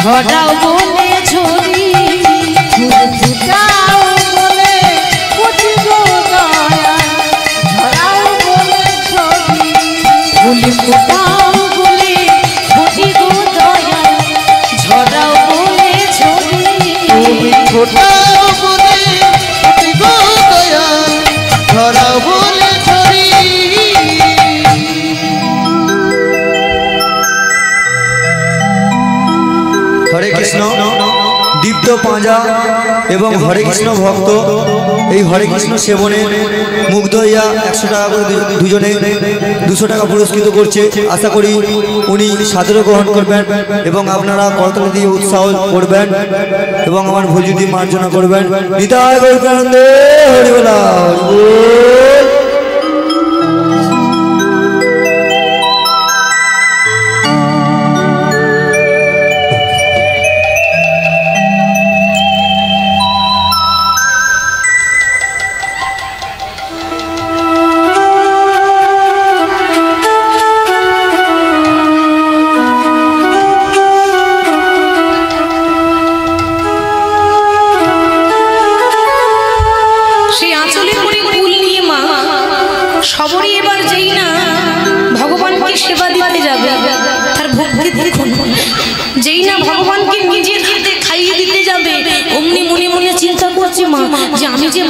ঝড়াও বলে ঝরি ফুল ফুটাও বলে কোটি গো দয়া ঝড়াও বলে ঝরি ফুল ফুটাও বলে কোটি গো দয়া ঝড়াও বলে ঝরি ফুটাও বলে কোটি গো দয়া ঝড়াও বলে ঝরি। হরে কৃষ্ণ দীপ্ত পাঁজা এবং হরে কৃষ্ণ ভক্ত এই হরে কৃষ্ণ সেবনে মুগ্ধ হইয়া 100 টাকা করে দুজনে 200 টাকা পুরস্কৃত করছে। আশা করি উনি সাদরে গ্রহণ করবেন এবং আপনারা করতালি দিয়ে উৎসাহ করবেন এবং আমার ভুলজুতি মার্জনা করবেন। নিতাই গৌর প্রেমানন্দে হরি বল হরি বল।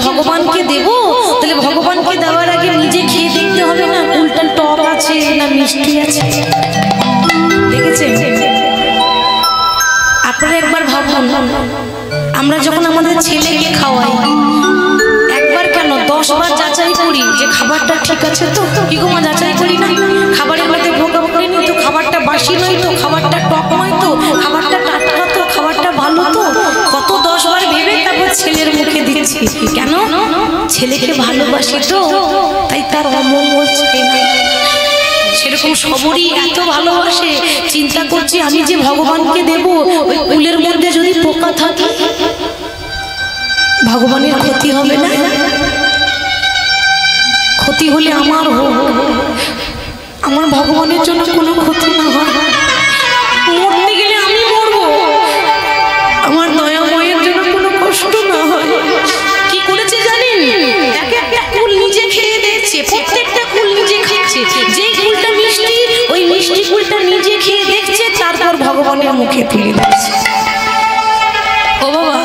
ভগবানকে দেব তাহলে ভগবানকে দেওয়ার আগে নিজে খেয়ে দেখতে হবে না কোনটা টক আছে না মিষ্টি আছে। দেখেছেন আপনারা একবার ভাবুন, আমরা যখন আমাদের ছেলেকে খাওয়াই একবার কেন 10 বার যাচাই করি যে খাবারটা ঠিক আছে তো। কি গো মা যাচাই করি না? খাবারের মধ্যে ভোগা করিনি তো, খাবারটা বাসি নয় তো, খাবারটা টক নয় তো, খাবারটা টাটকা তো, খাবারটা ভালো তো, কত 10 বার ভেবে তারপর ছেলের মুখে দিচ্ছি। কেন? ছেলেকে ভালোবাসি তো, তাই তার অমঙ্গল চাই না। সেরকম সবরই এত ভালোবাসে, চিন্তা করছি আমি যে ভগবানকে দেব ওই ফুলের মধ্যে যদি পোকা থাকে ভগবানের ক্ষতি হবে না? ক্ষতি হলে আমার হোক, আমার ভগবানের জন্য কোনো ক্ষতি না হয়। মরতে গেলে আমি মরবো, আমার দয়াময়ের জন্য কোনো কষ্ট না হয়। কি করেছে জানেন? এক একটা কুল নিজে খেয়ে দিচ্ছে, প্রত্যেকটা কুল নিজে খাচ্ছে। যে কুলটা মিষ্টি ওই মিষ্টি কুলটা নিজে খেয়ে দেখছে, তারপর ভগবানের মুখে তুলে দিচ্ছে। ও বাবা,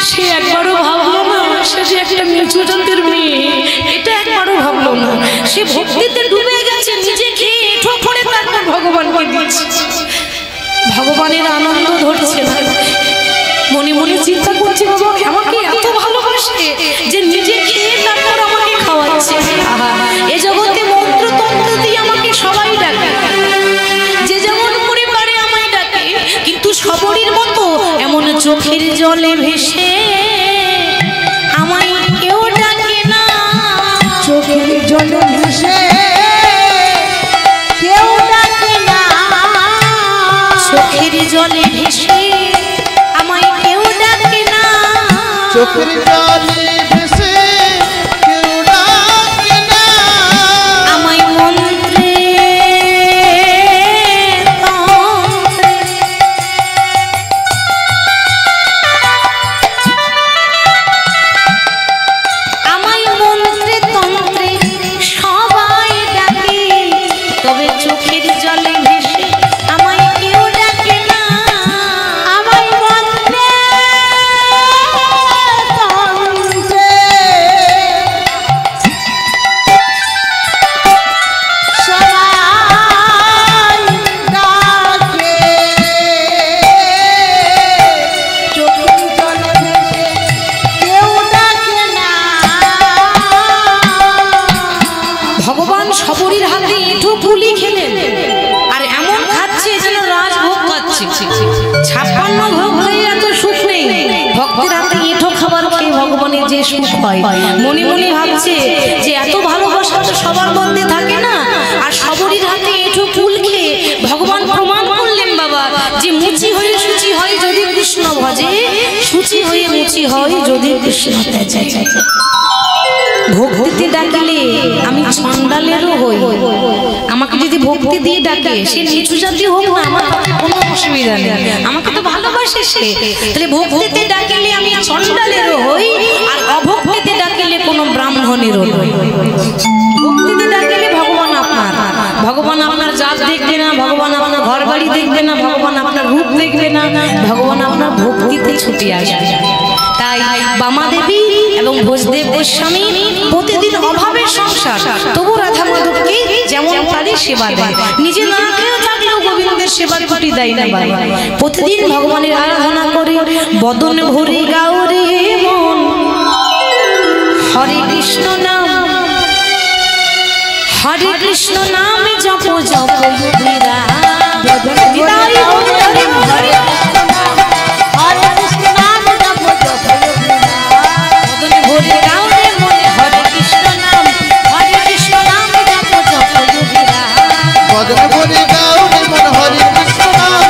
সে একবারও ভাবলো না সে যে একটা নিচু জাতের মেয়ে, এটা একবারও ভাবলো না। সে ভক্তিতে ডুবে গেছে, নিজে খেয়ে এঁঠো করে তারপর ভগবানকে দিচ্ছে। ভগবানের আনন্দ ধরছে না, মনে মনে চিন্তা করছে বাবা আমাকে এত ভালোবাসে যে নিজে খেয়ে তারপর আমাকে খাওয়াচ্ছে। এ জগতে মন্ত্র তন্ত্র দিয়ে আমাকে সবাই ডাকে, যে যেমন করে পারে আমায় ডাকে, কিন্তু সবরীর মতো এমন চোখের জলে ভেসে আমায় কেউ ডাকে না। চোখের জলে ভেসে কেউ ডাকে না, চোখের জলে ভেসে আমায় কেউ ডাকে না। চোখের জলে ভেসে কেউ ডাকে না, আমায় মন্ত্রে আমায় মন্ত্রে তন্ত্রে সবাই ডাকে, তবে চোখের জলে ভেসে আমায় কেউ ডাকে না। আমায় মন্ত্রে তন্ত্রে সবাই ডাকে, চোখের জলে ভেসে কেউ ডাকে না। ভগবান সবরীর হাতে এঁঠো পুলি খেলেন, আর এমন খাচ্ছে যেন রাজভোগ খাচ্ছে। 56 ভোগ হয়ে এত সুখ নেই, ভক্তের হাতে এঁঠো খাবার খেয়ে ভগবানের যে সুখ হয়। মনে মনে ভাবছে যে এত ভালোবাসা তো সবার মধ্যে থাকে না, আর সবরীর হাতে এঁঠো ফুল খেয়ে ভগবান প্রমাণ করলেন বাবা যে মুচি হয়ে সূচি হয় যদি কৃষ্ণ ভজে, সূচি হয়ে মুচি হয় যদি কৃষ্ণ তেজে। ভক্তিতে ডাকলে আমি চণ্ডালেরও হই, আমাকে যদি ভক্তি ভক্তি দিয়ে ডাকে, সে নিচু জাতি হোক না, আমার কোনো অসুবিধা নেই, আমাকে তো ভালোবাসে সে। তাহলে ভক্তিতে ডাকলে আমি চণ্ডালেরও হই, আর অভক্তিতে ডাকলে কোনো ব্রাহ্মণেরও হই। ভক্তিতে ডাকলে ভগবান আপনার, ভগবান আপনার জাত দেখবে না, ভগবান আপনার ঘর বাড়ি দেখবে না, ভগবান আপনার রূপ দেখবে না, ভগবান আপনার ভক্তিতে ছুটে আসবে। তাই বামা দেবী এবং ভোজদেব গোস্বামী প্রতিদিন অভাবের সংসার, তবু রাধা মাধবকে যেমন পারে সেবা দেয়। নিজে না খেয়েও থাকলেও গোবিন্দের সেবা ত্রুটি দেয় না বাবা। প্রতিদিন ভগবানের আরাধনা করে বদন ভরে গাওরে মন হরে কৃষ্ণ নাম, হরে কৃষ্ণ নামে জপ জপ যোগীরা। বিদায় হরে হরে হরে কৃষ্ণ নাম জপ জপ যোগীরা। বদন ভরে গাওরে মন হরে কৃষ্ণ নাম, হরে কৃষ্ণ নাম জপ জপ যোগীরা। বদন ভরে গাওরে মন হরে কৃষ্ণ নাম,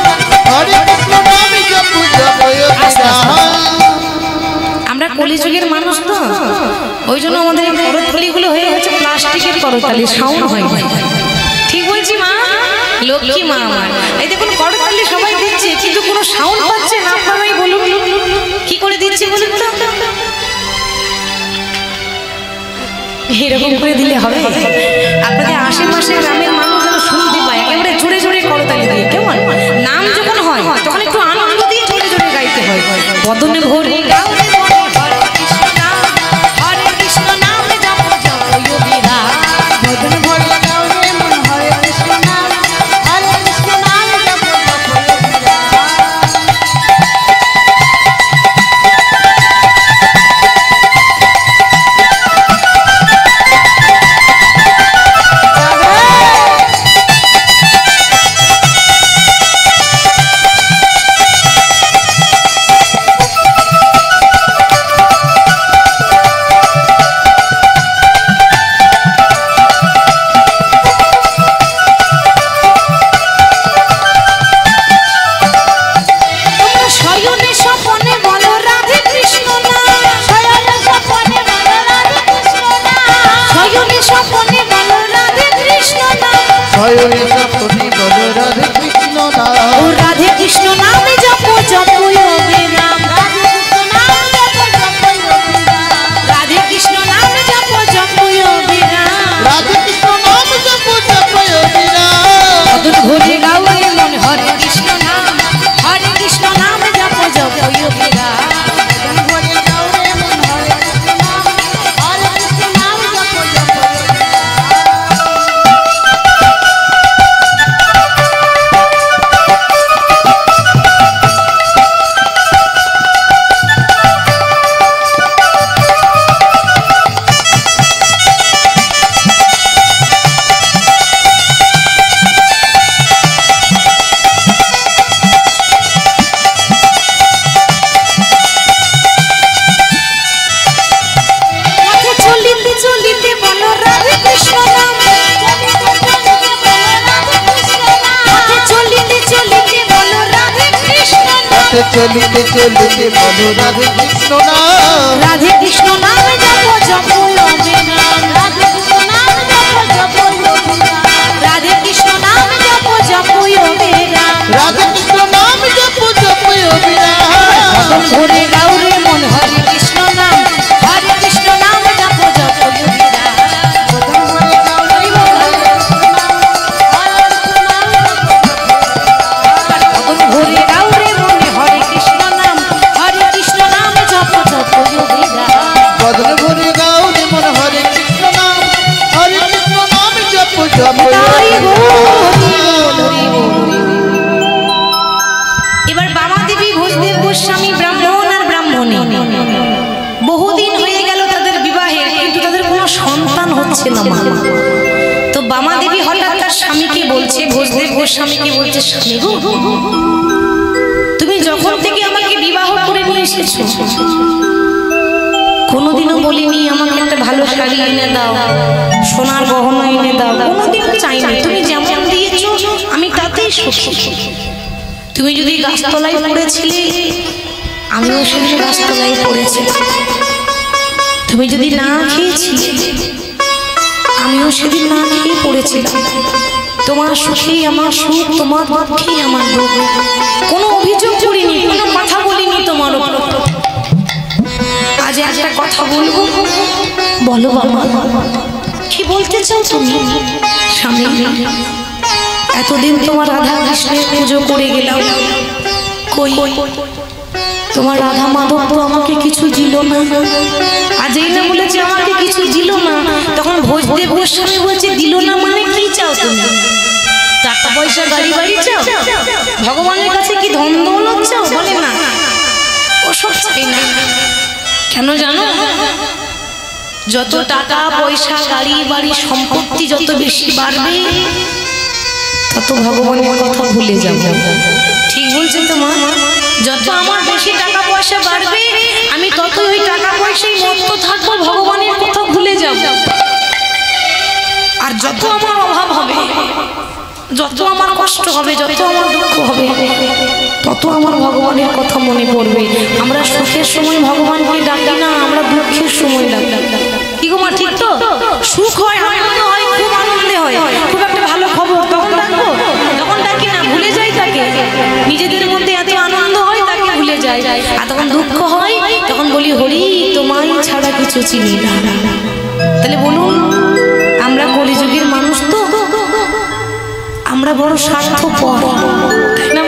হরে কৃষ্ণ নাম জপ জপ যোগীরা। আমরা কলিযুগের মানুষ তো, ওই জন্য আমাদের করতালিগুলো হয়ে গেছে প্লাস্টিকের করতালি, সাউন্ড হয় না। ঠিক বলছি মা? লক্ষ্মী মা আমার। এই দেখুন করতালি সবাই দিচ্ছে, কিন্তু কোনো সাউন্ড পাচ্ছে না। আপনারাই বলুন কি করে দিচ্ছে বলুন তো? এরকম করে দিলে হবে? আপনাদের আশেপাশে গ্রামের মানুষ যেন শুনতে পায়, একেবারে জোরে জোরে করতালি দিয়ে। কেমন নাম যখন হয় তখন একটু আনন্দ দিয়ে জোরে জোরে গাইতে হয়। বদনে ভরে গাওরে মনে হরে কৃষ্ণ নাম, হরে কৃষ্ণ নাম জপ জপ যোগীরা। বদনে ভরে গাওরে মনে হরে কৃষ্ণ নাম, হরে কৃষ্ণ নাম জপ জপ যোগীরা। শয়নে স্বপ্নে বলো রাধে কৃষ্ণ নাম, রাধে কৃষ্ণ নামে জপ জপ যোগীরা। রাধে কৃষ্ণ নামে জপ জপ যোগীরা। রাধে কৃষ্ণ নাম জপ জপ যোগীরা। বদন ভরে গাওরে মন হরে কৃষ্ণ নাম, হরে কৃষ্ণ নামে জপ জপ যোগীরা। বদন ভরে গাওরে মন হরে কৃষ্ণ নাম, হরে কৃষ্ণ নামে জপ জপ যোগীরা। চলিতে চলিতে বলো রাধে কৃষ্ণ নাম, রাধে কৃষ্ণ নাম জপ জপ যোগীরা। রাধে কৃষ্ণ নাম জপ জপ যোগীরা। রাধে কৃষ্ণ নাম জপ জপ যোগীরা। রাধে কৃষ্ণ নাম জপ জপ যোগীরা। বদন ভরে গাওরে মন হরে কৃষ্ণ নাম, হরে কৃষ্ণ নাম জপ জপ যোগীরা। বদন ভরে গাওরে মন হরে কৃষ্ণ নাম, হরে কৃষ্ণ নাম জপ জপ যোগীরা। বদন ভরে গাওরে মন হরে কৃষ্ণ নাম, হরে কৃষ্ণ নাম জপ জপ যোগীরা। বদন ভরে গাওরে মন হরে কৃষ্ণ নাম, হরে কৃষ্ণ নাম জপ জপ এবার বামা দেবী ভোজদেব গোস্বামী ব্রাহ্মণ আর ব্রাহ্মণী, বহুদিন হয়ে গেল তাদের বিবাহে, কিন্তু তাদের কোনো সন্তান হচ্ছে না মা। তো বামা দেবী হঠাৎ তার স্বামীকে বলছে, ভোজদেব গোস্বামীকে বলছে, স্বামী গো, তুমি যখন থেকে আমাকে বিবাহ করে নিয়ে এসেছো, কোনোদিনও বলিনি আমাকে একটা ভালো শাড়ি এনে দাও, সোনার গহনা এনে দাও, কোনোদিন চাইনি। তুমি যেমন দিয়েছো আমি তাতেই সুখী। তুমি যদি গাছতলায় পড়েছিলে আমিও সেদিন গাছতলায় পড়েছিলাম, তুমি যদি না খেয়েছিলে আমিও সেদিন না খেয়ে পড়েছিলাম। তোমার সুখেই আমার সুখ, তোমার দুঃখেই আমার দুঃখ। কোনো অভিযোগ করিনি, কোনো কথা বলিনি তোমার উপর। আজ একটা কথা বলবো, বলো বাবা কি বলতে চাও তুমি? স্বামী, এতদিন তোমার রাধা কৃষ্ণের পুজো করে গেলাম, কই তোমার রাধা মাধব তো আমাকে কিছু দিল না। আজ এই না বলেছে আমাকে কিছু দিল না, তখন ভোজদেব গোস্বামী বলছে দিল না মানে কি চাও তুমি? টাকা পয়সা গাড়ি বাড়ি চাও? ভগবানের কাছে কি ধন দৌলত চাও? বলে না, ওসব চাই না। কেন জানো? যত টাকা পয়সা গাড়ি বাড়ি সম্পত্তি যত বেশি বাড়বে তত ভগবানের কথা ভুলে যাব। ঠিক বলছে তো মা? যত আমার বেশি টাকা পয়সা বাড়বে আমি তত ওই টাকা পয়সায় মত্ত থাকবো, ভগবানের কথা ভুলে যাব। আর যত আমার অভাব হবে, যত আমার কষ্ট হবে, যত আমার দুঃখ হবে, তত আমার ভগবানের কথা মনে পড়বে। আমরা সুখের সময় ভগবানকে ডাকি না, আমরা দুঃখের সময় ডাকি। কি গো মা, ঠিক তো? সুখ হয়, আনন্দ হয়, খুব আনন্দে হয়, খুব একটা ভালো খবর, তখন ডাকবো? তখন ডাকি না, ভুলে যাই তাকে। নিজেদের মধ্যে এত আনন্দ হয় তাকে ভুলে যাই। আর তখন দুঃখ হয় তখন বলি হরি তোমায় ছাড়া কিছু চিনি না। তাহলে বলুন, আমরা কলিযুগের মানুষ তো, আমরা বড় স্বার্থপর, তাই না?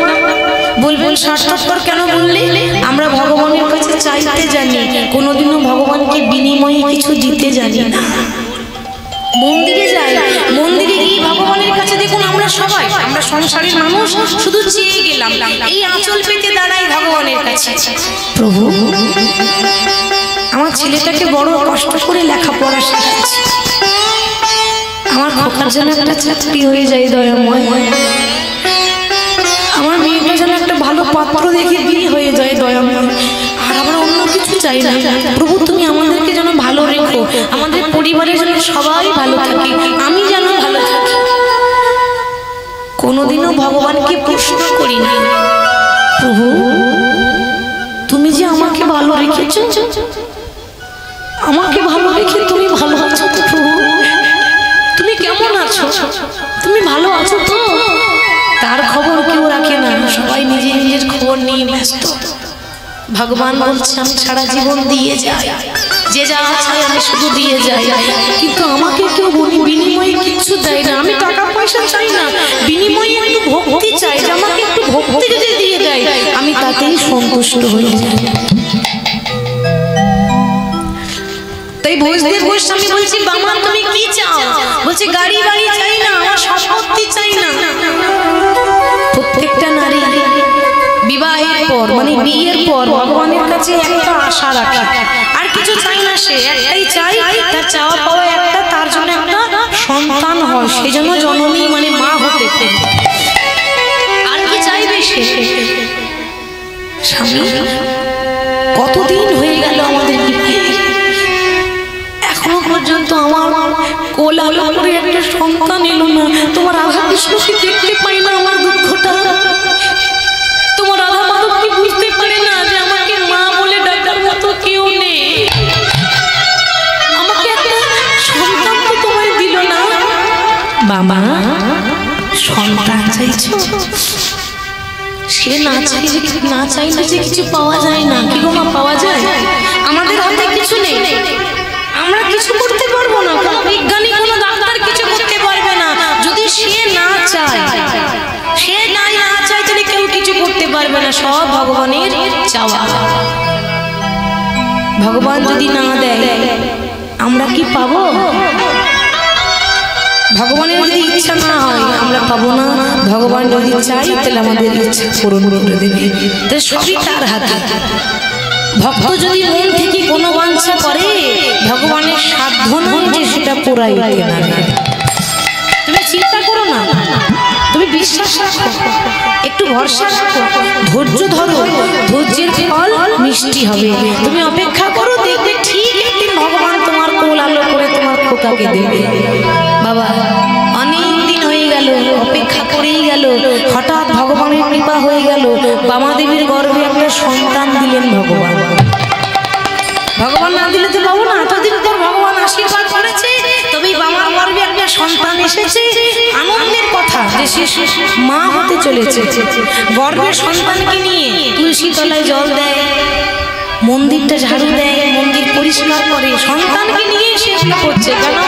বলবেন স্বার্থপর কেন বললে? আমরা ভগবানের কাছে চাইতে জানি, কোনোদিনও ভগবানকে বিনিময়ে কিছু দিতে জানি না। মন্দিরে যাই, মন্দিরে গিয়ে ভগবানের কাছে দেখুন আমরা সবাই, আমরা সংসারের মানুষ, শুধু চেয়ে গেলাম, এই আঁচল পেতে দাঁড়াই ভগবানের কাছে, প্রভু আমার ছেলেটাকে বড় কষ্ট করে লেখাপড়া শেখাচ্ছি, আমার খোকার যেন একটা চাকরি হয়ে যায় দয়াময়, আমার মেয়েটা যেন একটা ভালো পাত্র দেখে বিয়ে হয়ে যায় দয়াময়। আর আমরা অন্য কিছু চাই না প্রভু, তুমি আমাদেরকে যেন ভালো রেখো, আমাদের পরিবারের যেন সবাই ভালো থাকে, আমি যেন ভালো থাকি। কোনোদিনও ভগবানকে প্রশ্ন করি না, প্রভু তুমি যে আমাকে ভালো রেখেছো, আমাকে ভালো রেখে তুমি ভালো আছো তো প্রভু? তুমি কেমন আছো? তুমি ভালো আছো তো? তার খবর কেউ রাখে না, সবাই নিজে নিজের খবর নিয়ে ব্যস্ত। ভগবান বলছে আমি সারা জীবন দিয়ে যাই, যে যা চাই আমি শুধু দিয়ে যাই, কিন্তু আমাকে কেউ বিনিময়ে কিছু দেয় না। আমি টাকা পয়সা চাই না, বিনিময়ে একটু ভক্তি চাই, যে আমাকে একটু ভক্তি যদি দিয়ে দেয় আমি তাতেই সন্তুষ্ট হয়ে যাই। তাই ভোজদেব গোস্বামী বলছি বাবা তুমি কি চাও? বলছে গাড়ি বাড়ি চাই না, আমার সম্পত্তি চাই না। প্রত্যেকটা নারী বিবাহের পর মানে বিয়ের পর ভগবানের কাছে একটা আশা রাখে, আর কিছু চাই না, সে একটাই চাই, তার চাওয়া পাওয়া একটা, তার জন্য একটা সন্তান হয়, সেই জন্য জননী মানে মা হতে। আর কি চাইবে সে? স্বামী কতদিন হয়ে গেল আমাদের বিবাহে, এখনো পর্যন্ত আমার কোল আলো করে একটা সন্তান এলো না। তোমার রাধা কৃষ্ণকে দেখতে পাই না, আমার দুঃখটা। তোমার রাধা মাধব কি বুঝতে পারে না যে আমাকে মা বলে ডাকার মতো কেউ নেই? আমাকে একটা সন্তান তো তোমায় দিল না। বাবা সন্তান চাইছো, সে না চাইলে যে কিছু পাওয়া যায় না। কি গো মা, পাওয়া যায়? আমাদের হাতে কিছু নেই, আমরা কিছু করতে পারবো না, কোনো বিজ্ঞানী কোনো ডাক্তার কিছু করতে পারবে না। যদি সে না চায়, সে না চায় তাহলে কেউ কিছু করতে পারবে না, সব ভগবানের চাওয়া। ভগবান যদি না দেয় আমরা কি পাবো? ভগবানের যদি ইচ্ছা না হয় আমরা পাবো না, ভগবান যদি চাই তাহলে আমাদের ইচ্ছা পূরণ করে দেবে। তো সবই তার হাতে। ভক্ত যদি মন থেকে কোনো বাঞ্ছা করে ভগবানের সাধ্য নয় যে সেটা পুরাইতে না। তুমি চিন্তা করো না, তুমি বিশ্বাস রাখো, একটু ভরসা রাখো, ধৈর্য ধরো, ধৈর্যের ফল মিষ্টি হবে। তুমি অপেক্ষা করো, দেখবে ঠিক একদিন ভগবান তোমার কোল আলো করে তোমার খোকাকে দেবে। বাবা অনেক দিন হয়ে গেল, অপেক্ষা করেই গেল, হঠাৎ ভগবানের কৃপা হয়ে গেল, বামাদেবীর গর্ভে একটা সন্তান দিলেন ভগবান। ভগবান না দিলে তো পাবো না, এতদিন পর ভগবান আশীর্বাদ করেছে, তবেই বামার গর্ভে একটা সন্তান এসেছে। আনন্দের কথা কথা যে সে মা হতে চলেছে, গর্ভের সন্তানকে নিয়ে তুলসী তলায় জল দেয়, মন্দিরটা ঝাড়ু দেয়, মন্দির পরিষ্কার করে, সন্তানকে নিয়ে শেষ করছে। কেন?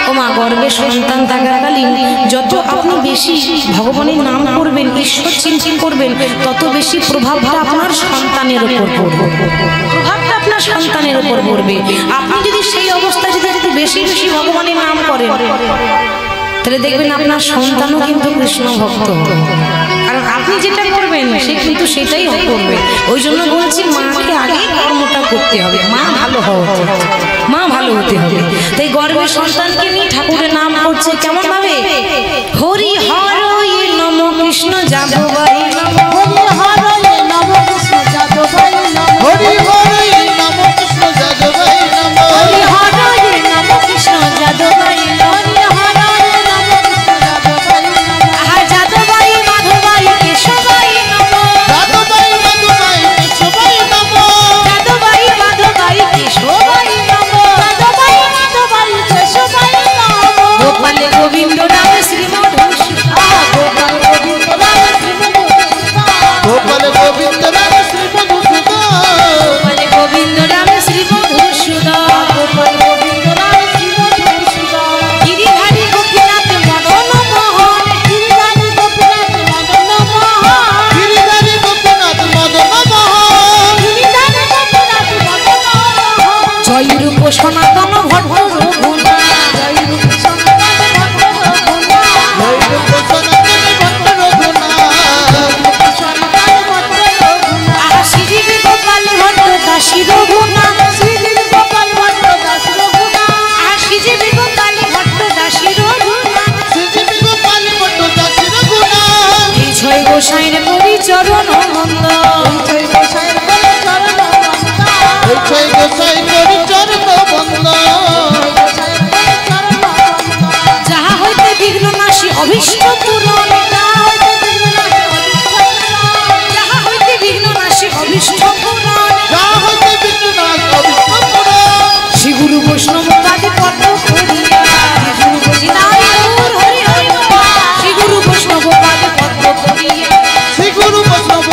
ও মা, গর্ভের সন্তান থাকাকালীন যত আপনি বেশি ভগবানের নাম করবেন, ঈশ্বর চিন্তা করবেন, তত বেশি প্রভাবটা আপনার সন্তানের উপর পড়বে, প্রভাবটা আপনার সন্তানের উপর পড়বে। আপনি যদি সেই অবস্থায় যদি একটু বেশি বেশি ভগবানের নাম করেন, তাহলে দেখবেন আপনার সন্তানও কিন্তু কৃষ্ণ ভক্ত হবে। কারণ আপনি যেটা করবেন সে কিন্তু সেটাই করবে। ওই জন্য বলছি মাকে আগে কর্মটা করতে হবে, মা ভালো হওয়া, মা ভালো হতে হবে। তাই গর্ভের সন্তানকে নিয়ে ঠাকুরের নাম করছে কেমন ভাবে? হরি হর নম কৃষ্ণ যাদবাই নম, হরি নম কৃষ্ণ যাদবাই নম, হরি নম কৃষ্ণ যাদবাই নম, হরি হর নম কৃষ্ণ যাদবাই নম, যাদবাই মাধবাই কেশবাই নম, যাদবাই মাধবাই কেশবাই নম, যাদবাই মাধবাই কেশবাই নম, যাদবাই মাধবাই কেশবাই নম, গোপাল গোবিন্দ রাম শ্রী মধুসূদন, গোপাল গোবিন্দ রাম শ্রী মধুসূদন, গোপাল গোবিন্দ রাম শ্রী মধুসূদন, গোপাল গোবিন্দ রাম শ্রী মধুসূদন, গিরিধারী গোপীনাথ মদন মোহন, গিরিধারী গোপীনাথ মদন মোহন, গিরিধারী গোপীনাথ মদন মোহন, গিরিধারী গোপীনাথ মদন মোহন, জয় রূপ সনাতন ভট্ট রঘুনাথ, জয় রূপ সনাতন ভট্ট রঘুনাথ, জয় রূপ সনাতন ভট্ট রঘুনাথ, সনাতন ভট্ট রঘুনাথ, শ্রীদেবী গোপাল ভট্ট দাসী রঘুনাথ, শ্রীদেবী গোপাল ভট্ট দাস রঘুনাথ, শ্রীদেবী গোপাল ভট্ট দাসী রঘুনাথ, শ্রীদেবী গোপাল ভট্ট দাস রঘুনাথ, এই ছয় গোসাইয়ের পরিচরণ মন্দ, জয় গোসাইয়ের বলে চরণ বন্দন, এই জয় গোসাই করি চরণ বন্দন, গোসাইয়ের বলে চরণ বন্দন, যাহা হইতে বিঘ্ন নাশী অভীষ্ট পূরণ, যাহা হইতে বিঘ্ন নাশী অভীষ্ট পূরণ, যা হইতে বিঘ্ননাশ অভীষ্ট পুরন, শ্রী গুরু বৈষ্ণব তাদি পদ করিয়া, শ্রী গুরু বৈষ্ণব হরি হরি শ্রী গুরু বৈষ্ণব তাদি পদ করিয়া, শ্রী গুরু বৈষ্ণব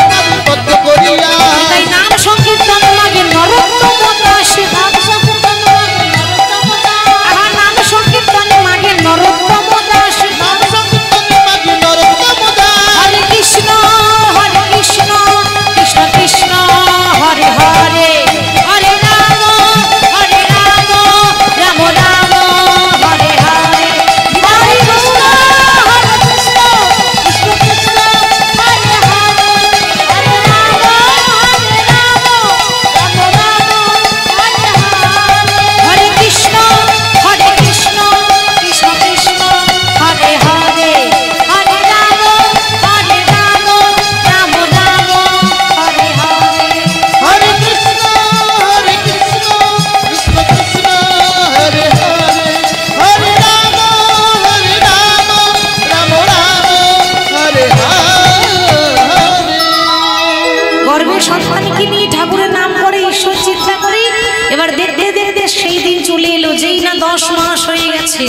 পদ্ম করিয়া, তাই নাম সংকীর্তন লাগে নরোত্তম দাস, নাম সংকীর্তন লাগে নরোত্তম দাস, আহা নাম সংকীর্তনে মাগে নরোত্তম দাস, নাম সংকীর্তন লাগে নরোত্তম দাস, হরে কৃষ্ণ কৃষ্ণ কৃষ্ণ হরে হরে, হরে রাম রাম রাম হরে হরে, হরে কৃষ্ণ কৃষ্ণ কৃষ্ণ হরে হরে, হরে রাম রাম রাম হরে হরে, হরে কৃষ্ণ কৃষ্ণ কৃষ্ণ হরে হরে, হরে রাম রাম রাম হরে হরে, হরে কৃষ্ণ কৃষ্ণ কৃষ্ণ হরে হরে, হরে রাম রাম রাম হরে হরে। গর্ভের সন্তানকে নিয়ে ঠাকুরের নাম করে ঈশ্বর চিন্তা করি। এবার দেখতে দেখতে সেই দিন চলে এলো, যেই না 10 মাস হয়ে গেছে,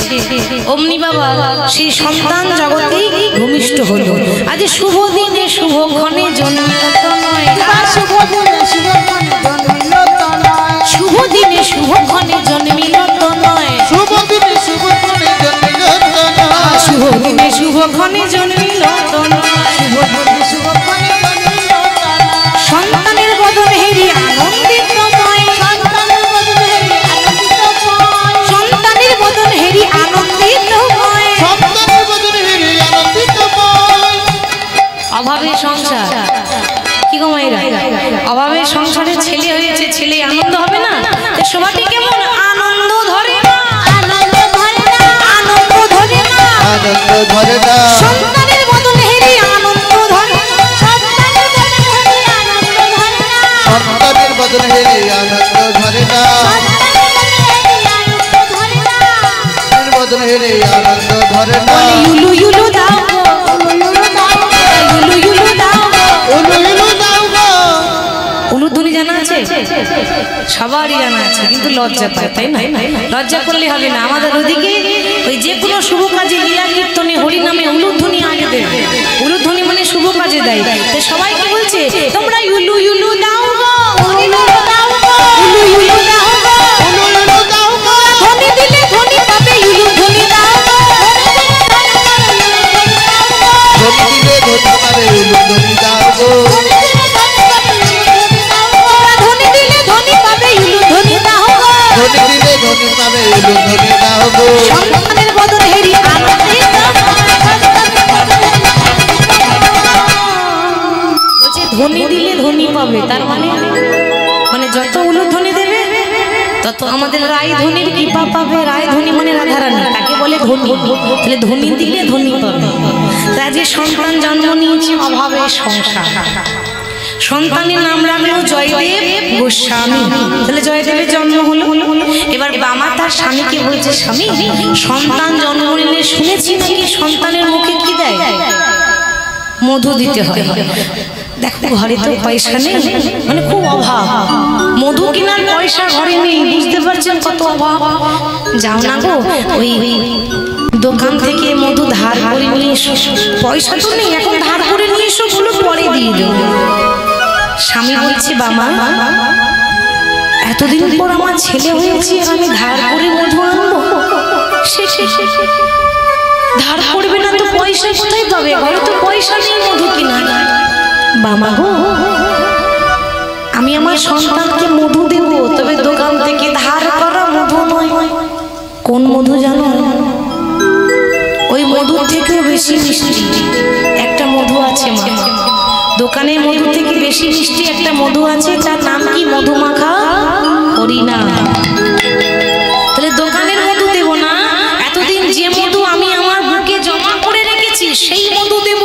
অমনি বাবা সেই সন্তান জগতেই ভূমিষ্ঠ হলো। আজ শুভ দিনে শুভক্ষণে জন্মিল তনয়, শুভ দিনে শুভক্ষণে জন্মিল তনয়, শুভ দিনে শুভক্ষণে জন্মিল তনয়, শুভ দিনে শুভক্ষণে জন্মিল তনয়, শুভ দিনে শুভক্ষণে জন্মিল তনয়, শুভ দিনে শুভক্ষণে জন্মিল তনয়, সন্তানের বদন হেরি আনন্দিতময়, সন্তানের বদনে আনন্দিতময়, সন্তানের বদন হেরি আনন্দিতময়, সন্তানের বদনে আনন্দিতময়। অভাবের সংসার কি গো মায়েরা, অভাবের সংসারে ছেলে হয়েছে, ছেলে আনন্দ হবে না? তো সবাই কেমন আনন্দ ধরে না, আনন্দ ধরে না, আনন্দ ধরে না, আনন্দ ধরে না, সন্তানের বদন হেরি আনন্দ ধরে না, সন্তানের বদন হেরি আনন্দ ধরে না, সন্তানের বদনে আনন্দ ধরে না, সন্তানের বদনে আনন্দ ধরে না, ইউলু ইউলু দাও গো, ইউলু ইউলু দাও গো, উলু উলু দাও গো। উলুধ্বনি জানা আছে? সবারই জানা আছে, কিন্তু লজ্জা পায়, তাই না? লজ্জা করলে হবে না। আমাদের ওদিকে ওই যে কোনো শুভ কাজে লীলা কীর্তনে হরি নামে উলুধ্বনি দেয়। তো সবাই কি বলছে, তোমরা ইউলু ইউলু দাও গো, উলু দাও গো, ইউলু ইউলু দাও গো, উলু দাও গো, ধনী দিলে ধনী পাবে, ইউলু ধনী দাও গো, ধনী দিলে ধনী পাবে, উলু ধনী দাও গো, ধনী দিলে ধনী পাবে, ইউলু ধনী দাও গো, ধনী দিলে ধনী পাবে, উলু ধনী দাও গো। সন্তানের বদন হেরি আনন্দে বলছে ধনী দিলে ধনী পাবে, তার মানে যত উলুধ্বনি দেবে তত আমাদের রায় ধনির কৃপা পাবে। রায় ধনী মানে রাধারানী, তাকে বলে ধনী। তাহলে ধনী দিলে ধনী পাবে। তা যে সন্তান জন্ম নিয়েছে অভাবে সংসার, সন্তানের নাম রাখলো জয়দেব গোস্বামী। তাহলে জয়দেবের জন্ম হলো। এবার বামা তার স্বামীকে বলছে, স্বামী সন্তান জন্ম নিলে শুনেছি নাকি সন্তানের মুখে কি দেয়, মধু দিতে হয়। দেখো ঘরে তো পয়সা নেই, মানে খুব অভাব, মধু কেনার পয়সা ঘরে নেই, বুঝতে পারছেন কত অভাব। যাও না গো ওই দোকান থেকে মধু ধার করে নিয়ে এসো। পয়সা তো নেই, এখন ধার করে নিয়ে এসো, গুলো পরে দিয়ে দেবো। স্বামী বলছে, বাবা এতদিন পর আমার ছেলে হয়েছে, আমি ধার করে মধু আনবো? ধার করবে না তো পয়সা কোথায় পাবে, ঘরে তো পয়সা নেই মধু কিনা। বাবা গো, আমি আমার সন্তানকে মধু দেব, তবে দোকান থেকে ধার করা মধু নয়। কোন মধু জানো? ওই মধুর থেকেও বেশি মিষ্টি একটা মধু আছে মা। দোকানের মধু থেকে বেশি মিষ্টি একটা মধু আছে, তার নাম কি? মধুমাখা হরিনা। তাহলে দোকানের মধু দেব না, এতদিন যে মধু আমি আমার বুকে জমা করে রেখেছি সেই মধু দেব।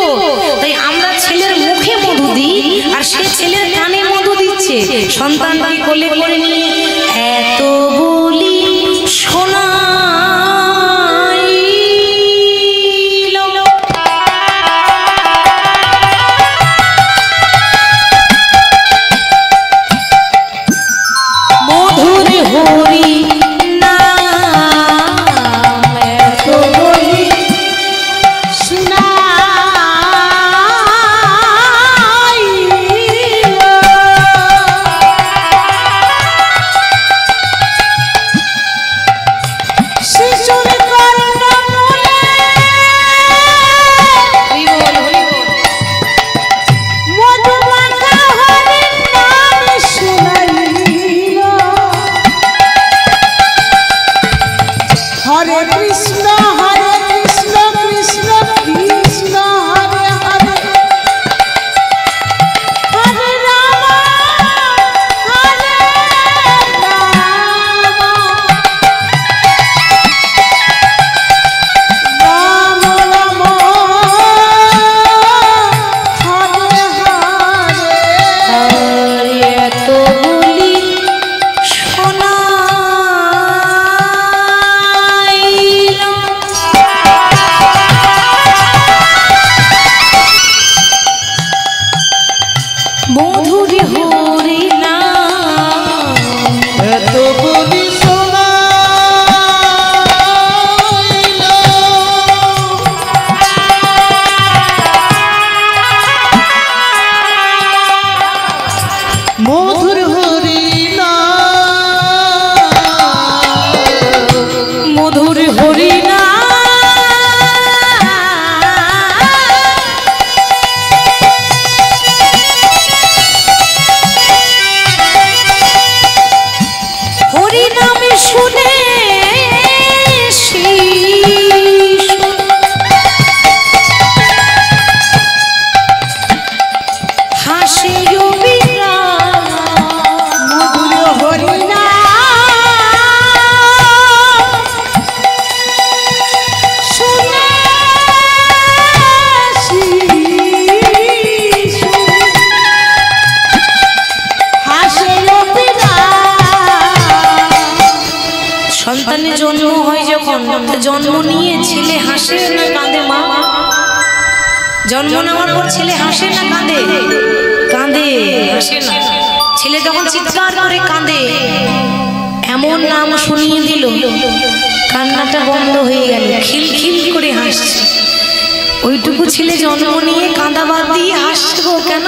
তাই আমরা ছেলের মুখে মধু দিই, আর সে ছেলের কানে মধু দিচ্ছে। সন্তানকে কোলে করে নিয়ে এত বলি শোনা জন্ম নিয়ে ছেলে হাসে না কাঁদে মা? জন্ম নেওয়ার পর ছেলে হাসে না কাঁদে? কাঁদে, হাসে না। ছেলে তখন চিৎকার করে কাঁদে, এমন নাম শুনিয়ে দিল কান্নাটা বন্ধ হয়ে গেল, খিলখিল করে হাসছে। ওইটুকু এইটুকু ছেলে জন্ম নিয়ে কাঁদা বাদ দিয়ে হাসছে গো কেন?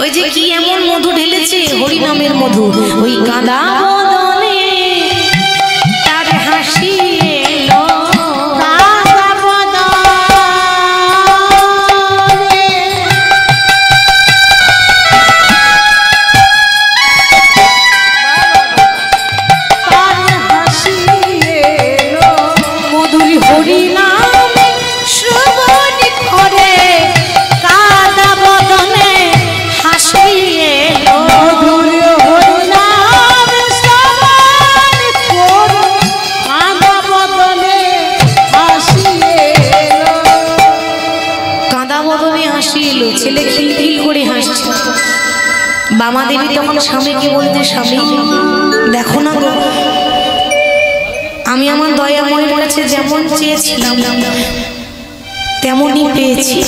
ওই যে কি এমন মধু ঢেলেছে, হরি নামের মধু, ওই কাঁদা বদনে তার হাসি এলো। ছেলে খিলখিল করে হাসছে। বামা দেবী তখন স্বামীকে বলতে, স্বামী দেখো না গো, আমি আমার দয়াময়ের কাছে যেমন চেয়েছিলাম তেমনই পেয়েছি,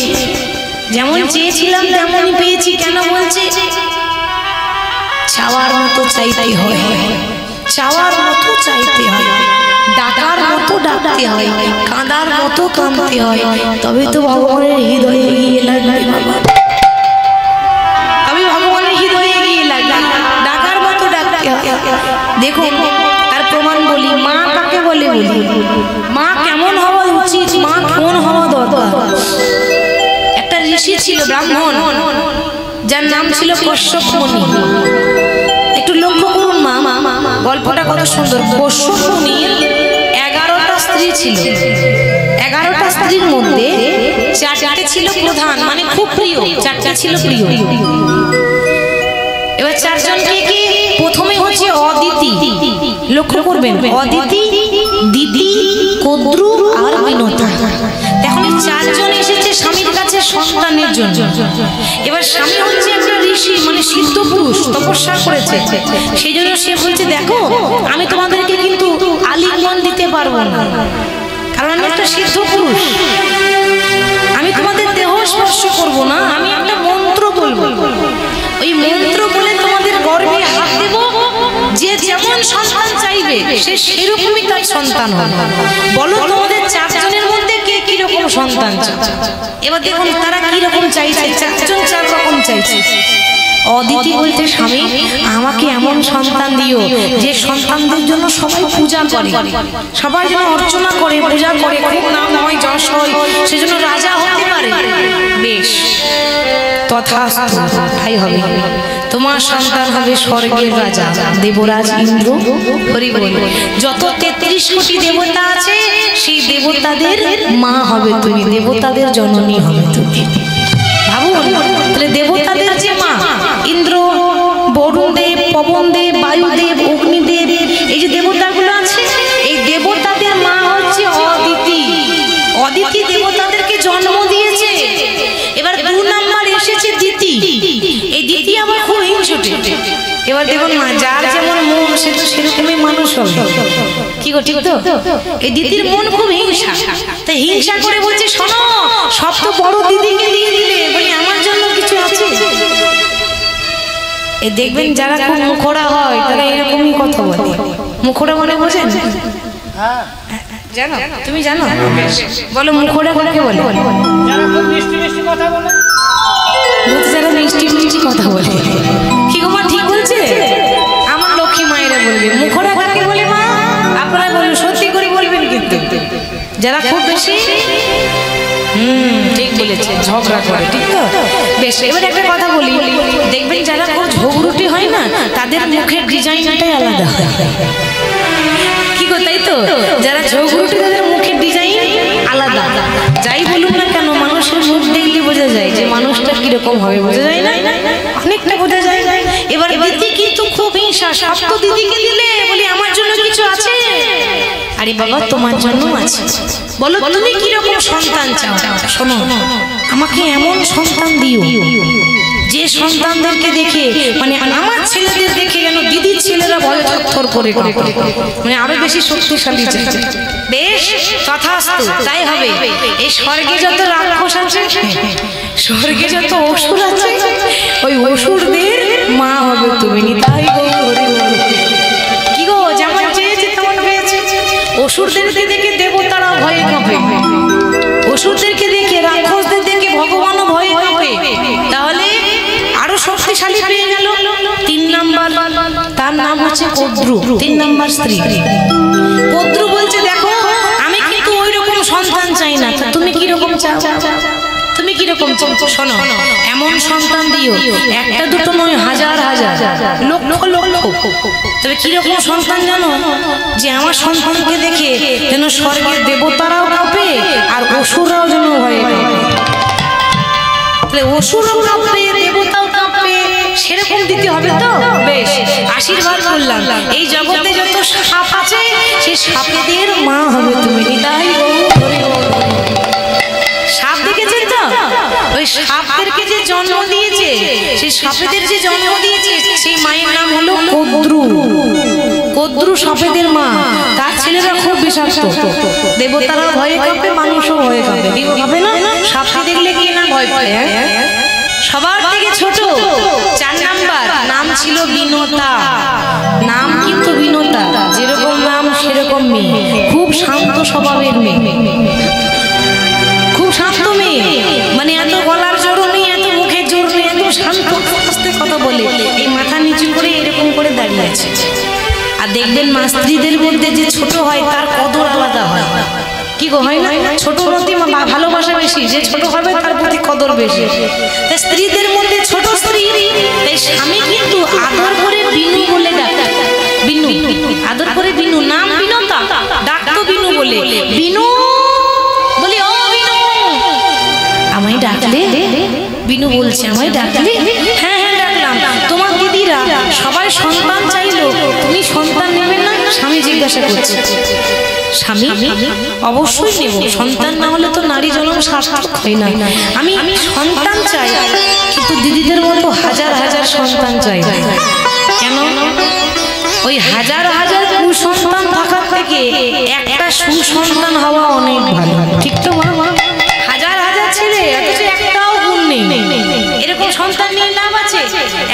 যেমন চেয়েছিলাম তেমনই পেয়েছি। কেন বলছে? চাওয়ার মতো চাইতে হয়, চাওয়ার মতো চাইতে হয়, ডাকার মতো ডাকতে হয়, কাঁদার মতো কাঁদতে হয়, তবে তো ভগবানের হৃদয়ে গিয়ে লাগবে বাবা, তবে ভগবানের হৃদয়ে গিয়ে লাগবে, ডাকার মতো ডাকতে হয়। দেখুন তার প্রমাণ বলি, মা কাকে বলে বলি, মা কেমন হওয়া উচিত, মা কেমন হওয়া দরকার। একটা ঋষি ছিল ব্রাহ্মণ, যার নাম ছিল কশ্যপ মুনি। একটু লক্ষ্য করুন মা, গল্পটা কত সুন্দর। কশ্যপ মুনির 11টা স্ত্রী ছিল। 11টা স্ত্রীর মধ্যে 4টে ছিল প্রধান, মানে খুব প্রিয়, 4টা ছিল প্রিয়। এবার 4 জনকে কি, প্রথমে হচ্ছে অদিতি, লক্ষ্য করবেন, অদিতি, দিতি, কদ্রু আর বিনতা। এখন 4 জন এসেছে স্বামীর কাছে সন্তানের জন্য। এবার স্বামী হচ্ছে একটা ঋষি, মানে সিদ্ধ পুরুষ, তপস্যা করেছে। সেই জন্য সে বলছে, দেখো আমি তোমাদেরকে কিন্তু আলিঙ্গন দিতে পারবো না, কারণ আমি একটা সিদ্ধ পুরুষ, আমি তোমাদের দেহ স্পর্শ করবো না, আমি একটা মন্ত্র বলবো, ওই মন্ত্র বলে তোমাদের গর্ভে হাত দেব, যে যেমন সন্তান চাইবে সে সেরকমই তার সন্তান হবে। বলো তোমাদের 4 জনের মধ্যে কে কিরকম সন্তান চায়? এবার দেখুন তারা কিরকম চাইছে, 4 জন 4 রকম চাইছে। অদিতি বলতে, স্বামী আমাকে এমন সন্তান দিও যে সন্তানদের জন্য সবাই পূজা করে, সবাই যেন অর্চনা করে, পূজা করে, খুব নাম হয়, যশ হয়, সেজন্য রাজা হতে পারে। বেশ, তথাস্তু, তাই হবে। তোমার সন্তান হবে স্বর্গের রাজা, দেবরাজ ইন্দ্র। হরি বল। যত 33 কোটি দেবতা আছে, সেই দেবতাদের মা হবে তুমি, দেবতাদের জননী হবে তুমি। ভাবুন তাহলে দেবতাদের যে মা, ইন্দ্র, বরুণদেব, পবনদেব, বায়ুদেব, অগ্নিদেব, এই যে দেবতাগুলো আছে, এই দেবতাদের মা হচ্ছে অদিতি। অদিতি দেবতাদেরকে জন্ম দিয়েছে। এবার 2 নাম্বার এসেছে দিতি। এই দিতি আবার খুব হিংসুটে। এবার দেখুন মা, যার যেমন মন সে তো সেরকমই মানুষ হবে, কি গো, ঠিক তো? এই দিদির মন খুব হিংসা, তাই হিংসা করে বলছে, শোনো সব তো বড় দিদিকে দিয়ে দিলে, বলি আমার জন্য কিছু আছে? এই দেখবেন যারা খুব মুখোড়া হয় তারা এরকমই কথা বলে। মুখোড়া মানে বোঝেন? জানো, তুমি জানো? বলো মুখোড়া কাকে বলে? যারা খুব মিষ্টি মিষ্টি কথা বলে, যারা মিষ্টি মিষ্টি কথা বলে। কি গো মা, ঠিক বলছে? আমার লক্ষ্মী মায়েরা বলবে মুখোড়া কাকে বলে মা? আপনারা বলুন, সত্যি করে বলবেন কিন্তু। যারা খুব বেশি ঠিক বলেছে, ঝগড়া করে, ঠিক তো? বেশ, এবার একটা কথা বলি, দেখবেন যারা খুব ঝগড়ুটি হয় না, তাদের মুখের ডিজাইনটাই আলাদা হয়। কি গো, তাই তো? যারা ঝগড়ুটি তাদের মুখের ডিজাইন আলাদা। যাই বলুন না কেন, মানুষের মুখ দেখলে বোঝা যায় যে মানুষটা কিরকম হবে, বোঝা যায় না? অনেকটা বোঝা যায়। এবার দিদি কিন্তু খুব হিংসা, সব তো দিদিকে দিলে, বলি আমার জন্য কিছু আছে? আরে বাবা, তোমার জন্য আছে। বলো তুমি কিরকম সন্তান চাও? শোনো, আমাকে এমন সন্তান দিও যে সন্তানদেরকে দেখে, মানে আমার ছেলেদের দেখে যেন দিদির ছেলেরা ভয়ে থরথর করে, মানে আরো বেশি শক্তিশালী চাই। বেশ, তথাস্তু, তাই হবে। এই স্বর্গে যত রাক্ষস আছে, স্বর্গে যত অসুর আছে, ওই অসুরদের মা হবে তুমি। তাই কি গো, যেমন চেয়েছে তেমন পেয়েছে। অসুরদেরকে দেখে দেবতারা ভয়ে কাঁপে, অসুরদেরকে দেখে, রাক্ষসদের দেখে শক্তিশালী পেয়ে গেল। 3 নাম্বার তার নাম হচ্ছে কদ্রু, 3 নাম্বার স্ত্রী। কদ্রু বলছে দেখো আমি কিন্তু ওই রকম সন্তান চাই না, তুমি কি রকম চাও? তুমি কি রকম চাও? শোনো, এমন সন্তান দিও একটা দুটো নয়, হাজার হাজার লক্ষ লক্ষ। তবে কি রকম সন্তান জানো? যে আমার সন্তানকে দেখে যেন স্বর্গের দেবতারাও কাঁপে আর অসুররাও যেন ভয়ে কাঁপে। তাহলে অসুরও কাঁপবে, দেবতাও কাঁপবে, সেরকম দিতে হবে তো। বেশ, আশীর্বাদ করলাম। এই জগতে যত সাপ আছে সেই সাপেদের মা হবে তুমি। তাই সাপ দেখেছেন তো? ওই সাপদেরকে যে জন্ম দিয়েছে, সেই সাপেদের যে জন্ম দিয়েছে সেই মায়ের নাম হলো কদ্রু। কদ্রু সাপেদের মা। তার ছেলেরা খুব বিষাক্ত, দেবতারা ভয়ে কাঁপে, মানুষও ভয়ে কাঁপে। কেউ কাঁপে না? সাপকে দেখলে কে না ভয় পায়? সবার থেকে ছোট 4 নাম্বার নাম ছিল বিনতা। নাম কিন্তু বিনতা, যেরকম নাম সেরকম মেয়ে, খুব শান্ত স্বভাবের মেয়ে, খুব শান্ত মেয়ে। মানে এত গলার জোর নেই, এত মুখের জোর নেই, এত শান্ত আস্তে কথা বলে, এই মাথা নিচু করে এরকম করে দাঁড়িয়ে আছে। আর দেখবেন মা স্ত্রীদের মধ্যে যে ছোট হয় তার কদর আলাদা হয়। কি গো, হয় না? ছোট প্রতি ভালোবাসা বেশি, যে ছোট হবে তার প্রতি কদর বেশি। তাই স্ত্রীদের মধ্যে ছোট স্ত্রী, তাই স্বামী কিন্তু আদর করে বিনু বলে ডাকে। বিনু, আদর করে বিনু, নাম বিনতা, ডাকতো বিনু বলে। বিনু বলি, ও বিনু, আমায় ডাকলে? বিনু বলছে, আমায় ডাকলে? হ্যাঁ হ্যাঁ ডাকলাম। তোমার দিদিরা সবাই সন্তান চাইলো, তুমি সন্তান নেবে না? স্বামী জিজ্ঞাসা করছে। স্বামী অবশ্যই নেব, সন্তান না হলে তো নারী জন্ম সার্থক হয় না। আমি সন্তান চাই, কিন্তু দিদিদের মতো হাজার হাজার সন্তান চাই। কেন? ওই হাজার হাজার কুসন্তান থাকার থেকে একটা সুসন্তান হওয়া অনেক ভালো। ঠিক তো মা? হাজার হাজার ছেলে অথচ একটাও গুণ নেই, এরকম সন্তান নিয়ে লাভ আছে?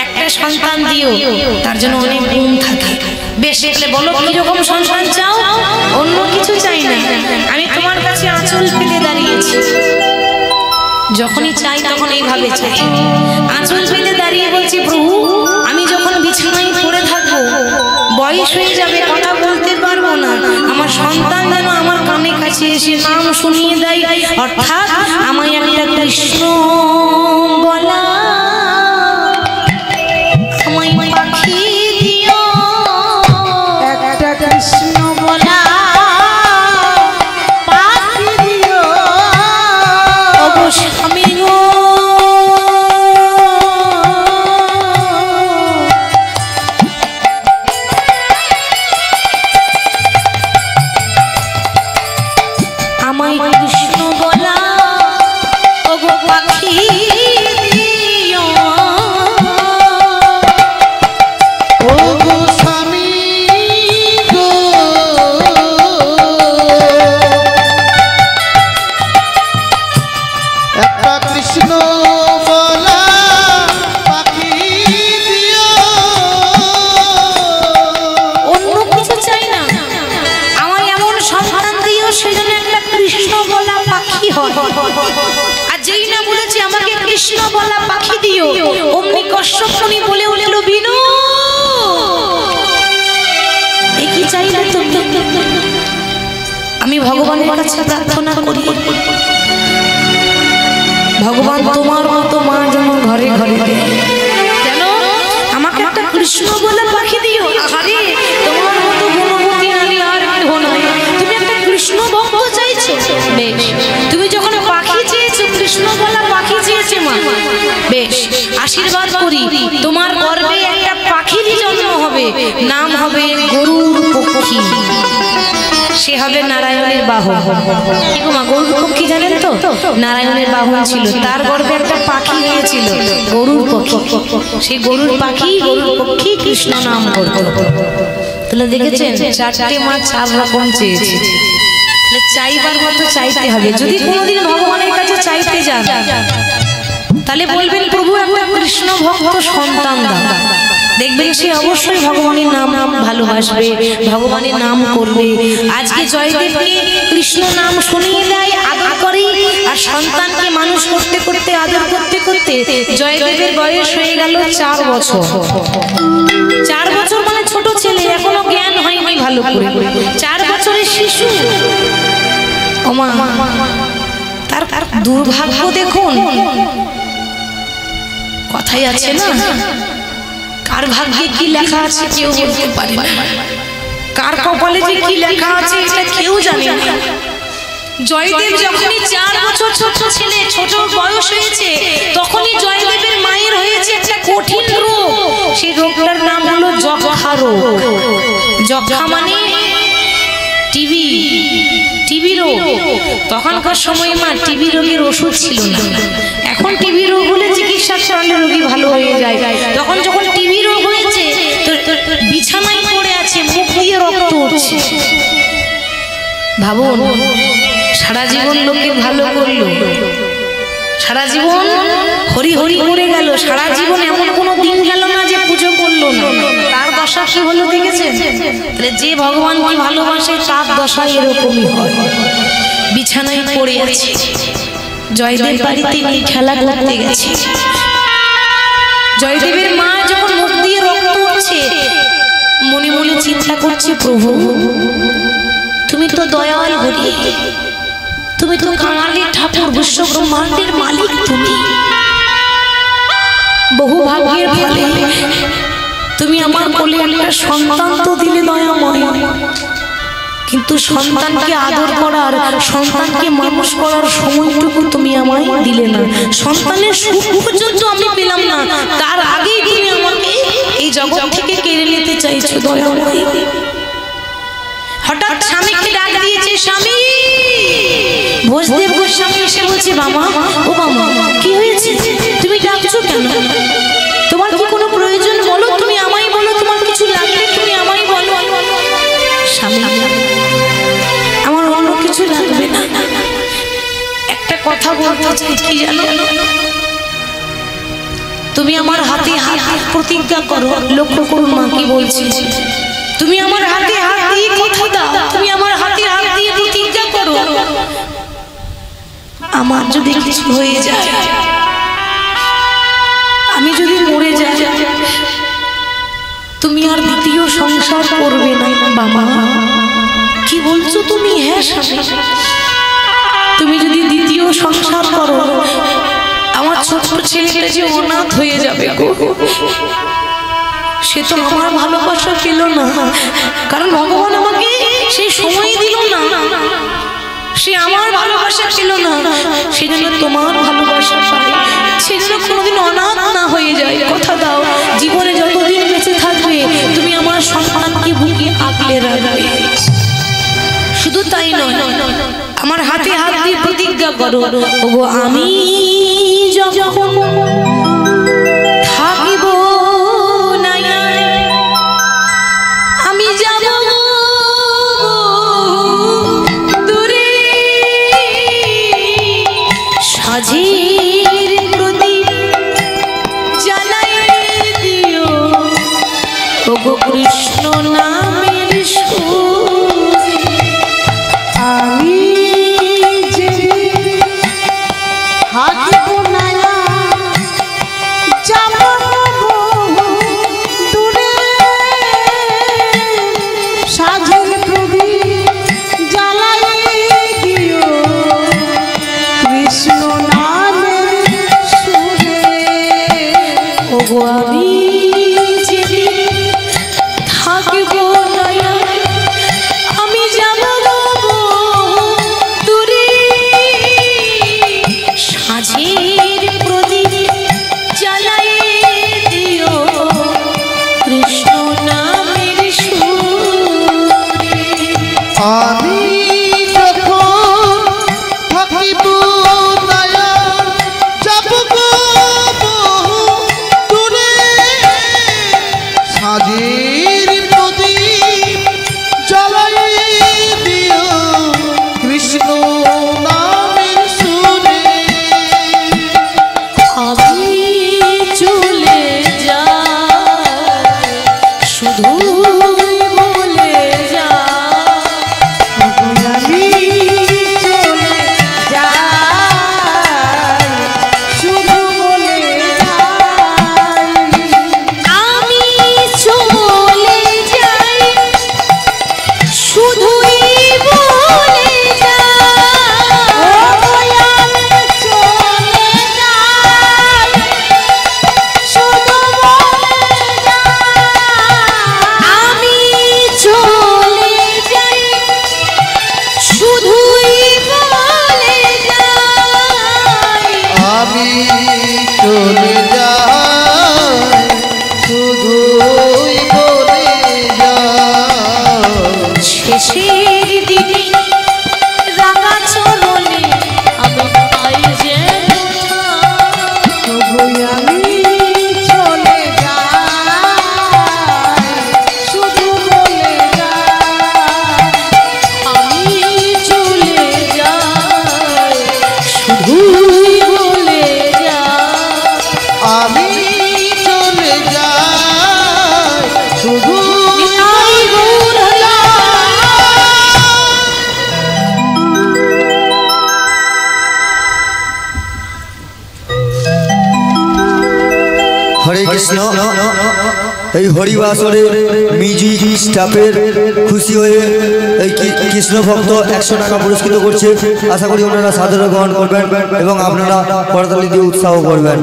একটা সন্তান দিও, তার জন্য অনেক গুণ থাকে। বেশ, দেখলে বলো কিরকম সন্তান চাও? অন্য কিছু চাই না, আমি তোমার কাছে আঁচল পেতে দাঁড়িয়েছি। যখনই চাই তখন এইভাবে চাই, আঁচল পেতে দাঁড়িয়ে বলছি, প্রভু আমি যখন বিছানায় পড়ে থাকবো, বয়স হয়ে যাবে, কথা বলতে পারবো না, আমার সন্তান যেন আমার কানে কাছে এসে নাম শুনিয়ে দেয়, অর্থাৎ আমায় একটা কৃষ্ণ বলা, আমায় পাখি দিও, একটা কৃষ্ণ বলা পাখি দিও, অবশ্য আমি গো আমায় কৃষ্ণ বলা, ওগো পাখি দিও, ও গো স্বামী গো, একটা কৃষ্ণ বলা পাখি দিও। অন্য কিছু চাই না, আমার এমন সন্তান দিও সেজন্য একটা কৃষ্ণ বলা পাখি হয়। আর যেই না বলেছি আমাকে কৃষ্ণ বলা পাখি দিও, অমনি কশ্যপ মুনি বলে উঠল, বিনু এ কি চাইলে তুমি? আমি ভগবানের কাছে প্রার্থনা করি, ভগবান তোমার মতো মা যেন ঘরে ঘরে দেয়, যেন আমাকে একটা কৃষ্ণ বলা পাখি দিও। আরে তোমার মতো গুণবতী নারী আর কেউ নয়, তুমি একটা কৃষ্ণ ভক্ত চাইছো। বেশ, তুমি যখন পাখি চেয়েছো, কৃষ্ণ বলা পাখি চেয়েছে মা, বেশ আশীর্বাদ করি, তোমার গর্ভে একটা পাখিরই জন্ম হবে, নাম হবে গরুর পক্ষী, সে হবে নারায়ণের বাহন। কি গো মা, গরুর পক্ষী জানেন তো? নারায়ণের বাহন ছিল, তার গর্ভে একটা পাখি হয়েছিল গরুর পক্ষী, সেই গরুর পাখি গরুর পক্ষী কৃষ্ণ নাম করতো। তাহলে দেখেছেন, 4টে মা 4 রকম চেয়েছে। তাহলে চাইবার মতো চাইতে হবে। যদি কোনোদিন ভগবানের কাছে চাইতে যান, তাহলে বলবেন প্রভু একটা কৃষ্ণ ভক্ত সন্তান দাও, দেখবেন সে অবশ্যই ভগবানের নাম ভালোবাসবে, ভগবানের নাম করবে। আজকে জয়দেবকে কৃষ্ণ নাম শুনিয়ে দেয়, আদর করে, আর সন্তানকে মানুষ করতে করতে আদর করতে করতে জয়দেবের বয়স হয়ে গেল 4 বছর। 4 বছর মানে ছোট ছেলে, এখনো জ্ঞান হয়নি ভালো করে। 4 বছরের শিশু, ওমা তার দুর্ভাগ্য দেখুন। কথাই আছে না, কার ভাগ্যে কি লেখা আছে কেউ বলতে পারে না, কার কপালে যে কি লেখা আছে এটা কেউ জানে না। জয়দেব যখনই 4 বছর ছোট ছেলে, ছোট বয়স হয়েছে, তখনই জয়দেবের মায়ের হয়েছে একটা কঠিন রোগ। সেই রোগটার নাম হলো যক্ষা রোগ। যক্ষা মানে টিবি রোগ। তখনকার সময় মা টিবি রোগের ওষুধ ছিল না। এখন টিবি রোগ হলে চিকিৎসা করলে রোগী ভালো হয়ে যায়। তখন যখন টিবি রোগ হয়েছে তো বিছানায় পড়ে আছে, মুখ দিয়ে রক্ত উঠছে। ভাবুন, সারা জীবন লোকে ভালো করলো, সারা জীবন হরি হরি করে গেল, সারা জীবন এমন কোনো দিন গেল না যে পুজো করলো না। তার দশা কি হলো দেখেছেন? তাহলে যে ভগবানকে ভালোবাসে তার দশা এরকমই হয়। বিছানায় পড়ে আছে, জয়দেব বাড়িতে নিয়ে খেলা করতে গেছে। জয়দেবের মা যখন মুখ দিয়ে রক্ত উঠছে, মনে মনে চিন্তা করছে, প্রভু তুমি তো দয়াল হরি, তুমি তো কাঙালি ঠাকুর, বিশ্ব ব্রহ্মাণ্ডের মালিক তুমি। বহু ভাগ্যের ফলে তুমি আমার কোলে একটা সন্তান তো দিলে দয়াময়, কিন্তু সন্তানকে আদর করার, সন্তানকে মানুষ করার সময়টুকু তুমি আমায় দিলে না। সন্তানের সুখ পর্যন্ত আমি পেলাম না, তার আগেই তুমি আমাকে এই জগৎ থেকে কেড়ে নিতে চাইছো দয়াময়। হঠাৎ স্বামীকে ডাক দিয়েছে, স্বামী। ভোজদেব গোস্বামী এসে বলছে, মামা, ও মামা কি হয়েছে, তুমি ডাকছো কেন? তোমার কি কোনো প্রয়োজন বলো, তুমি আমায় বলো, তোমার কিছু লাগলে তুমি আমায় বলো। স্বামী, আমার অন্য কিছু লাগবে না, একটা কথা বলতে চাই, কি জানো? তুমি আমার হাতে হাত প্রতিজ্ঞা করো। লক্ষ্য করুন মা কি বলছি, তুমি আমার হাতে হাত দিয়ে কথা দাও, তুমি আমার হাতে হাত দিয়ে প্রতিজ্ঞা করো, আমার যদি কিছু হয়ে যায়, আমি যদি মরে যাই, তুমি আর দ্বিতীয় সংসার করবে না। বাবা কি বলছো তুমি? হ্যাঁ স্বামী, তুমি যদি দ্বিতীয় সংসার করো, আমার ছোট ছেলেটা যে অনাথ হয়ে যাবে গো। সে তো আমার ভালোবাসা পেল না, কারণ ভগবান আমাকে সেই সময় দিল না। সে আমার ভালোবাসা ছিল না, সেজন্য তোমার ভালোবাসা পাই, সেজন্য কোনোদিন অনাথ না হয়ে যায়। কথা দাও, জীবনে যতদিন বেঁচে থাকবে তুমি আমার সন্তানকে বুকে আগলে রাখবে। শুধু তাই নয়, আমার হাতে হাত দিয়ে প্রতিজ্ঞা করো, ওগো আমি যখন থাকিব না, আমি যাব দূরে, সাজির প্রদীপ জ্বালাই দিও, ওগো কৃষ্ণ নামের সুর। আমি যে থাকিব না, চলে যায় শুধুই বলে যায় শেষের দিনে রাঙা চরণে আমি পাই যে তবু আমি চলে যাই শুধু বলে যায় আমি চলে যাই শুধুই বলে যাই আমি চলে যাই শুধু নিতাই গৌর হলা। হরে কৃষ্ণ। এই হরিবাসরে মিউজিক স্টাফের খুশি হয়ে এই কৃষ্ণ ভক্ত 100 টাকা পুরস্কৃত করছে। আশা করি ওনারা সাদরে গ্রহণ করবেন এবং আপনারা করতালি দিয়ে উৎসাহ করবেন।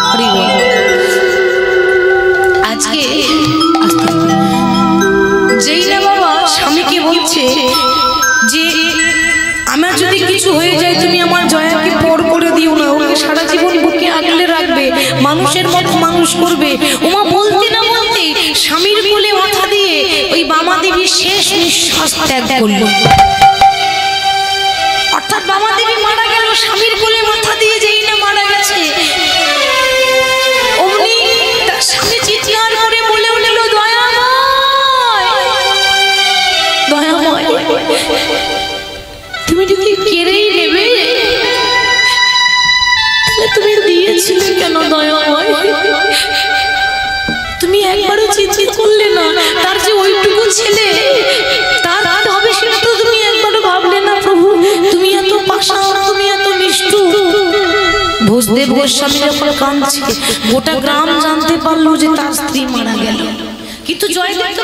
হরি বল। আজকে যেই না বাবা স্বামীকে বলছে যে আমার যদি কিছু হয়ে যায় তুমি আমার জয়াকে পর করে দিও না, ওকে সারা জীবন বুকে আগলে রাখবে, মানুষের মতো মানুষ করবে। ওমা বলতে না বলতে স্বামীর কোলে মাথা দিয়ে ওই বামা দেবী শেষ নিঃশ্বাস ত্যাগ করল। অর্থাৎ বামা দেবী মারা গেল, স্বামীর কোলে মাথা দিয়ে যেই না মারা গেছে অমনি তার স্বামী চিৎকার করে বলে উঠল দয়াময়, দয়াময় তুমি যদি কেড়েই নেবে তাহলে তুমি দিয়েছিলে কেন দয়াময়? তুমি একবারও চিন্তা করলে না তার যে ওইটুকু ছেলে তার হবে সেটা তো তুমি একবারও ভাবলে না প্রভু? তুমি এত পাষাণ, তুমি এত নিষ্ঠুর। ভোজদেব গোস্বামী যখন কাঁদছে গোটা গ্রাম জানতে পারলো যে তার স্ত্রী মারা গেল, কিন্তু জয়দেব তো